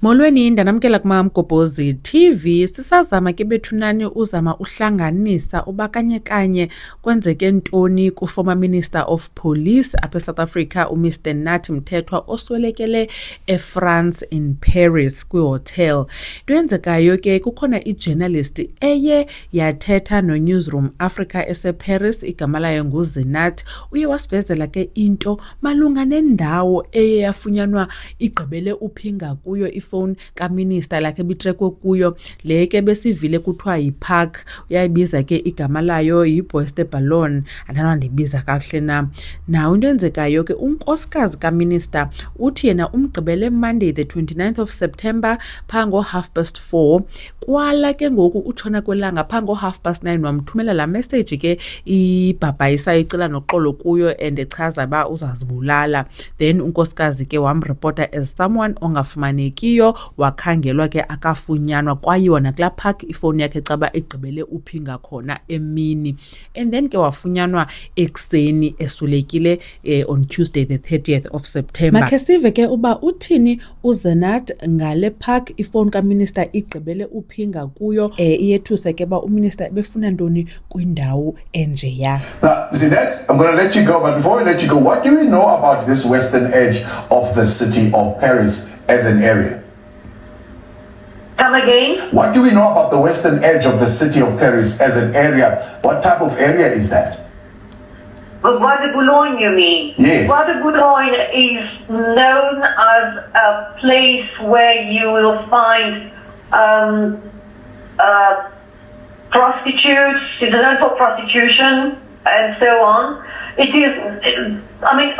Molweni ndanamkela kuMamgobhozi TV. Sisazama ke bethunani uzama uhlanganisa uba kanye kwenzeke ntoni ku-former Minister of Police apha eSouth Africa uMr Nathi Mthethwa oswelekele eFrance in Paris kwihotel. Into eyenzekayo ke kukhona ijournalist eye yathetha noNewsroom Africa eseParis, igama layo nguZinath. Uye wasivezela ke into malunga nendawo eye yafunyanwa igqibele uphinga kuyo ifone kaminister lakhe bitrekwe kuyo, le ke besivile kuthiwa yipark. Uyayibiza ke igama layo yiBoeste Ballon, andinandibiza kakuhle na. Naw into enzekayo ke unkosikazi kaminister uthi yena umgqibele Monday the 29th of September phaa ngo-4:30 kwala ke ngoku utshona kwelanga phaa ngo-9:30 wamthumela la message ke ibhabhayisa icela noxolo kuyo and echaza uba uzazibulala. Then unkosikazi ke wamreporta as someone ongafumanekiyo, wakhangelwa ke akafunyanwa kwayiwa nakulaa park ifowuni yakhe caba igqibele uphinga khona emini. And then ke wafunyanwa ekuseni eswelekile on Tuesday the 30th of September. Makhe sive ke uba uthini uZinath ngale park ifowuni kaminister igqibele uphinga kuyo, iyethuse ke uba uminister ebefuna ntoni kwindawo enjeya. Zinath, I'm going to let you go, but before we let you go, what do we know about this western edge of the city of Paris as an area? Come again? What do we know about the western edge of the city of Paris as an area? What type of area is that? But Bois de Boulogne, you mean? Yes. Bois de Boulogne is known as a place where you will find prostitutes. It's known for prostitution and so on. It is, I mean,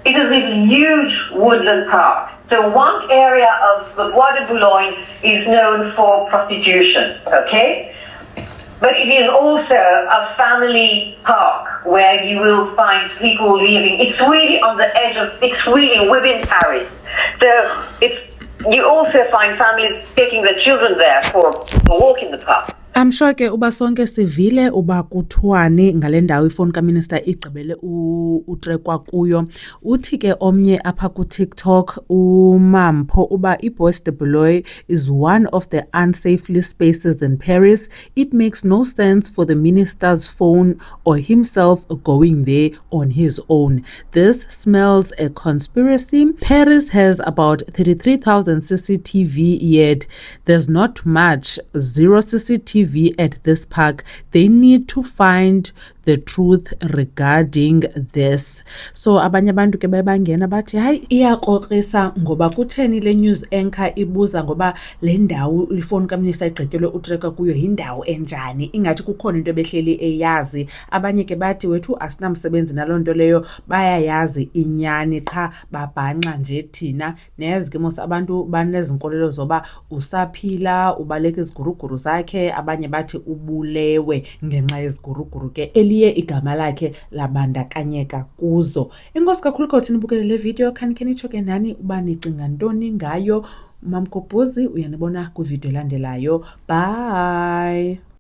it is a huge woodland park. So one area of the Bois de Boulogne is known for prostitution, okay? But it is also a family park where you will find people living. It's really on the edge of, it's really within Paris. So you also find families taking their children there for a walk in the park. I'm sure ke uba sonke sivile uba kuthiwani ngale ndawo ifowuni kaminister igqibele utrekwa kuyo. Uthi ke omnye apha ku-TikTok uMampho uba iBois de Boulogne is one of the unsafely spaces in Paris. It makes no sense for the minister's phone or himself going there on his own. This smells a conspiracy. Paris has about 33,000 CCTV, yet there's not much. Zero CCTV at this park. They need to find the truth regarding this. So abanye abantu ke bayabangena bathi hayi iyaxoxisa ngoba kutheni le news anchor ibuza ngoba le ndawo ifowuni kaminister igqetyelwe utreka kuyo yindawo enjani, ingathi kukhona into ebehleli eyazi. Abanye ke bathi wethu asinamsebenzi naloo nto leyo, bayayazi inyani qha babhanqa nje thina. Nezi ke mos abantu banezinkolelo zoba usaphila ubaleka iziguruguru zakhe, abanye bathi ubulewe ngenxa yeziguruguru ke eliye igama lakhe labandakanyeka kuzo. Enkosi kakhulu kodwa nibukele le video, khanitsho ke nani uba nicinga ntoni ngayo. Mamgobhozi uyanibona kwivideo elandelayo. Bye.